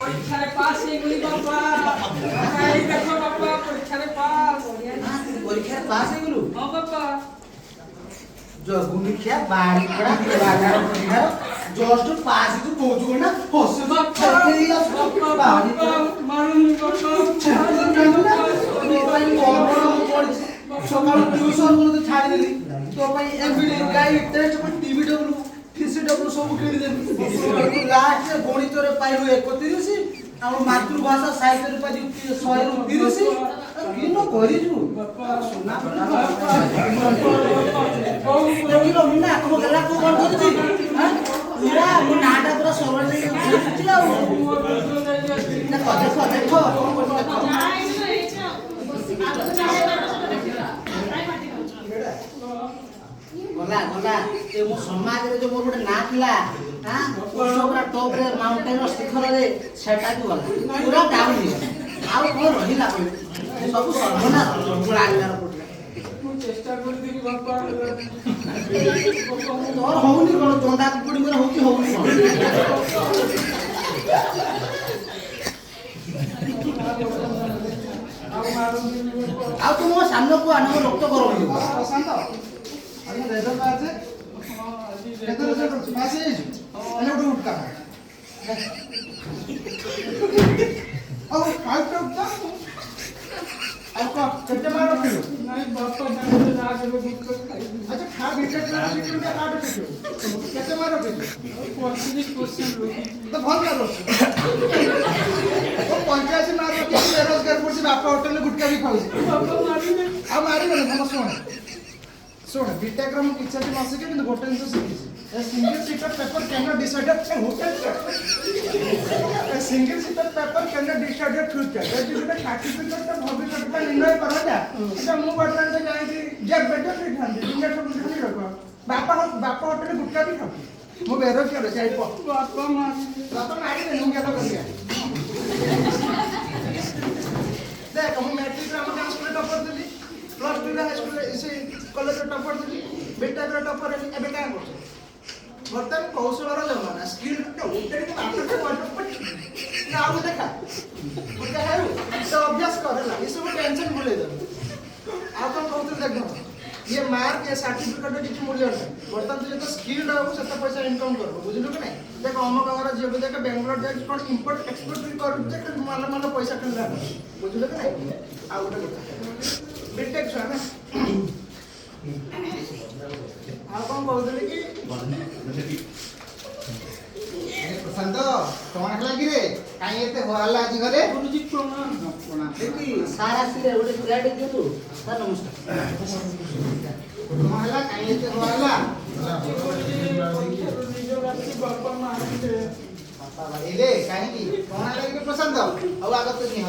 परीक्षा रे पास हे गुली बाबा आई देखो बाबा परीक्षा रे पास परीक्षा रे पास हे गुलु हां बाबा जो गुलिखिया बाड़ी पड़ा बाजार परीक्षा जस्ट पास तू पहुंचू ना होस बाबा बाड़ी मारून बाबा सकाळ ट्यूशन को छाड़ी देली तो भाई एमबीडी गाइड टेस्ट पर टीबीडब्ल्यू टीसीडब्ल्यू सब खेली देली लास्ट में गणित रे पाइलु 31 हम मातृभाषा साहित्य रे पाइलु 130 किनो करिजु सुना किनो मिना को गला को कोन करछि हां पूरा मो नाटा पूरा सरल नै छिला ना कदे कदे खो गला गला ए मो समाज रे जो मोर गोटे ना थिला हां पूरा टॉप रे माउंटेन शिखर रे सेटा को गला पूरा डाउन हो आउ को रहिला सब सर्वना पूरा आइलार पडला मु चेष्टा कर देबी बाबा तोर होउनी कोन चंदा कुडी कर होकी होउनी आ तुम सामने को आनो रक्त करो शांत अरे रेजल्ट আছে रेजल्ट पास है अरे उठ उठ का और फाइव टॉप का आपका कितने मार रखे हो नहीं बापा जाने रात में गुटका खाई अच्छा खा बीटेक में बीटेक में काट रखे हो कितने मार रखे हो 45% रोकी तो बहुत करो वो 85 मार रखे बेरोजगार पड़सी बापा होटल में गुटका भी खाऊ बाबा मारी ने अब मारी गले हम सुन बीटेक रे मु किछा भी नसे के गोटे जिंस सिखिছি a single seater paper can not decided hotel a single seater paper can not decided future that is the certificate of भविष्य का निर्णय करा जा अच्छा मु बटन से जाई कि जे बेटर से ध्यान दे दुनिया सब खाली रखो बापा होटल में गुटका भी खाऊ मु बेरोजगार है जाई बापा मारी दे नु क्या तो कर दिया देख हम मैट्रिक रे हम स्कूल टॉपर दिली प्लस 2 रे हाई स्कूल इसे कॉलेज रे टॉपर दिली बीटेक रे टॉपर है एबे काय करछ वर्तमान कौशल रो जमाना स्किल तो उठे के बाप के पॉइंट ना आउ देखा मुझे है तो अभ्यास करेला ये सब टेंशन भूले दे आ तो कहत देख ये मार्क ये सर्टिफिकेट रे किछ मूल्य नहीं वर्तमान तू जो स्किल रहबो सेता पैसा इनकम करबो बुझलु कि नहीं देख अमक अगर जे देख बेंगलोर जाय कोन इंपोर्ट एक्सपोर्ट भी कर जे मान पैसा खिला बुझलु कि नहीं आ गोटे কথা बीटेक छा ना आ कौन बोलते कि प्रशांत कौन हला कि रे काई एते होला आज घरे गुरुजी प्रणाम देखी सारा सिरे ओडे गाडी दियो तू सर नमस्कार कौन हला काई एते होला बापा मारी ने पापा बाइले काई की कौन हला कि प्रशांत अब आगत नहीं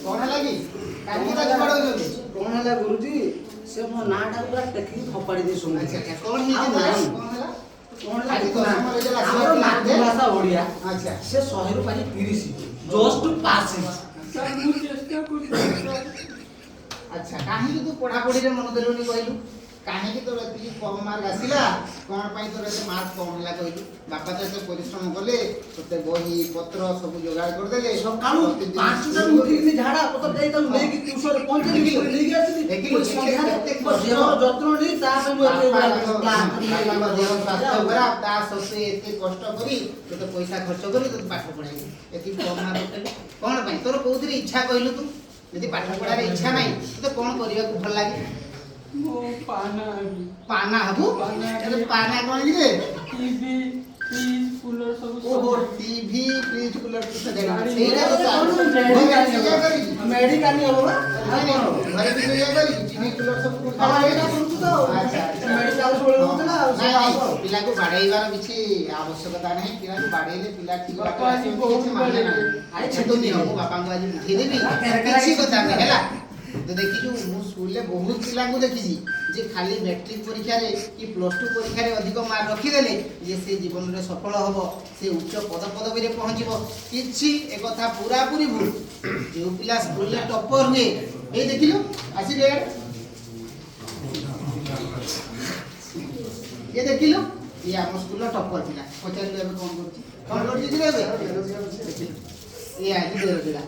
कौन हला कि काई की राज पड़ो जल्दी कौन हला गुरुजी से मो नाटा पूरा टेक्निक खपाड़ी दे सुन अच्छा कौन ही कौन हला कौन हला हमर मातृभाषा ओडिया अच्छा से 100 ରୁ पाई 30 जस्ट पास सर मु चेष्टा कर अच्छा काहे तू पढ़ा पढ़ी रे मन देलुनी कहलु काहे की तोर एति कम मार्क आसिला कोन पई तोर एते मार्क कम होला कहलु बापा तो एते परिश्रम करले तोते बही पत्र सब जोगाड़ कर देले सकाळू 5 टा उठी कि झाडा पतर देई त ले कि ट्यूशन रे पहुंचे कि ले गया छी देखिलो एते देह जत्न नहीं ता पे मो एते स्वास्थ्य खराब ता सबसे एते कष्ट करी तोते पैसा खर्च करी तोते पाठ पढ़ाई एति कम मार्क कोन पई तोर कोउतरी इच्छा कहलु तू यदि पाठ पढ़ारे इच्छा नहीं तो कोन करिया को भल लागे मो पाना हबु एते पाना कोन कि रे टीवी फ्रिज कूलर सब ओहो टीवी फ्रिज कूलर तो जगह गाड़ी एरा तो मेडिकल नहीं होबा घरे भी ये करी टीवी कूलर सब हां एटा करतु तो अच्छा मेडिकल छोड़ होतला पिला को बाड़ेइबार किछि आवश्यकता नहीं पिला को बाड़ेले पिला ठीक बापा जी बहुत माने ना आई छतो नहीं हो बापा को आज बुझे देबी किछि कथा नहीं हैला तो देखि जो मु स्कूल ले बहुत पिला को देखि जे खाली मैट्रिक परीक्षा रे कि प्लस 2 परीक्षा रे अधिक मार्क रखि देले जे से जीवन रे सफल हबो से उच्च पदवी रे पहुंचीबो किछि ए कथा पूरा पूरी भूल जे पिला स्कूल ले टॉपर हुए ए देखिलो आसी रे ये देखिलो ये हम स्कूल रे टॉपर पिला पचार ले कोन करछि कोन करछि रे ये आज बेरोजगार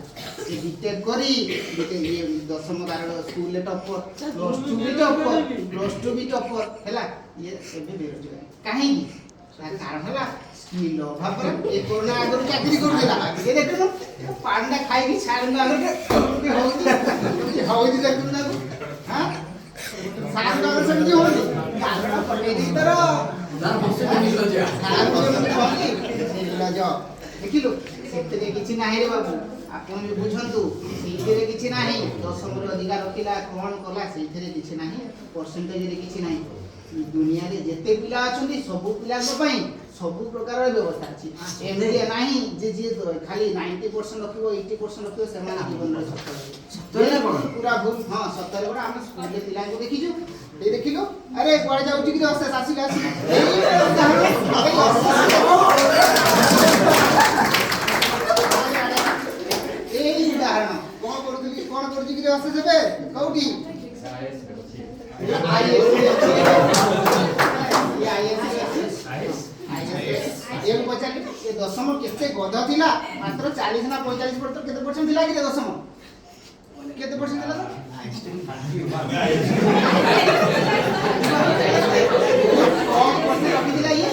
ये बीटेक करी बीटेक ये 10th तार स्कूल ले टॉपर प्लस 2 भी टॉपर हैला ये एबे बेरोजगार काहे की कारण हला स्किल अभाव पर ये कोरोना आगर चाकरी कर देला ये देखो पांडा खाई की छाड़ना आगर के होई देखो ना हां सात डॉलर से नहीं होती कारण पटे दी तरह दार बसे निकल जा निकल जा देखिलो सेतरे किछि नाही रे बाबू आपन भी बुझंतु सेतरे किछि नाही 10 रो अधिकार रखिला कोन कला सेतरे किछि नाही परसेंटेज रे किछि नाही दुनिया रे जेते पिला अछंती सब पिला पई सब प्रकार व्यवस्था अछि एमडी नाही जे जे खाली 90% रखिबो 80% रखिबो समान जीवन रे सत्तर रे पूरा भूल हां 70 रे हम स्कूल रे पिला को देखिजु ए देखिलो अरे कोड़ जाउची कि अवस्था सासी आसी এই উদাহরণ কোন করছি কি অবস্থা যাবে কৌটি एक बच्चा के दशम केते गध थिला मात्र 40 ना 45 पर तो केते परसेंट थिला कि दशम केते परसेंट थिला कौन परसेंट रखि दिला ये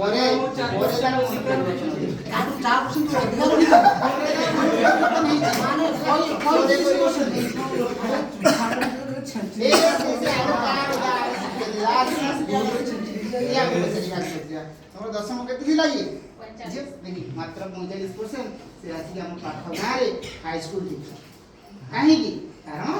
ओरे जान काटू 4% अधिकार माने कोई परसेंट ए से हमर दशम केते थिला ये जे देखि मात्र 45% से राशि हम पाठ गारे हाई स्कूल थी काहे की कारण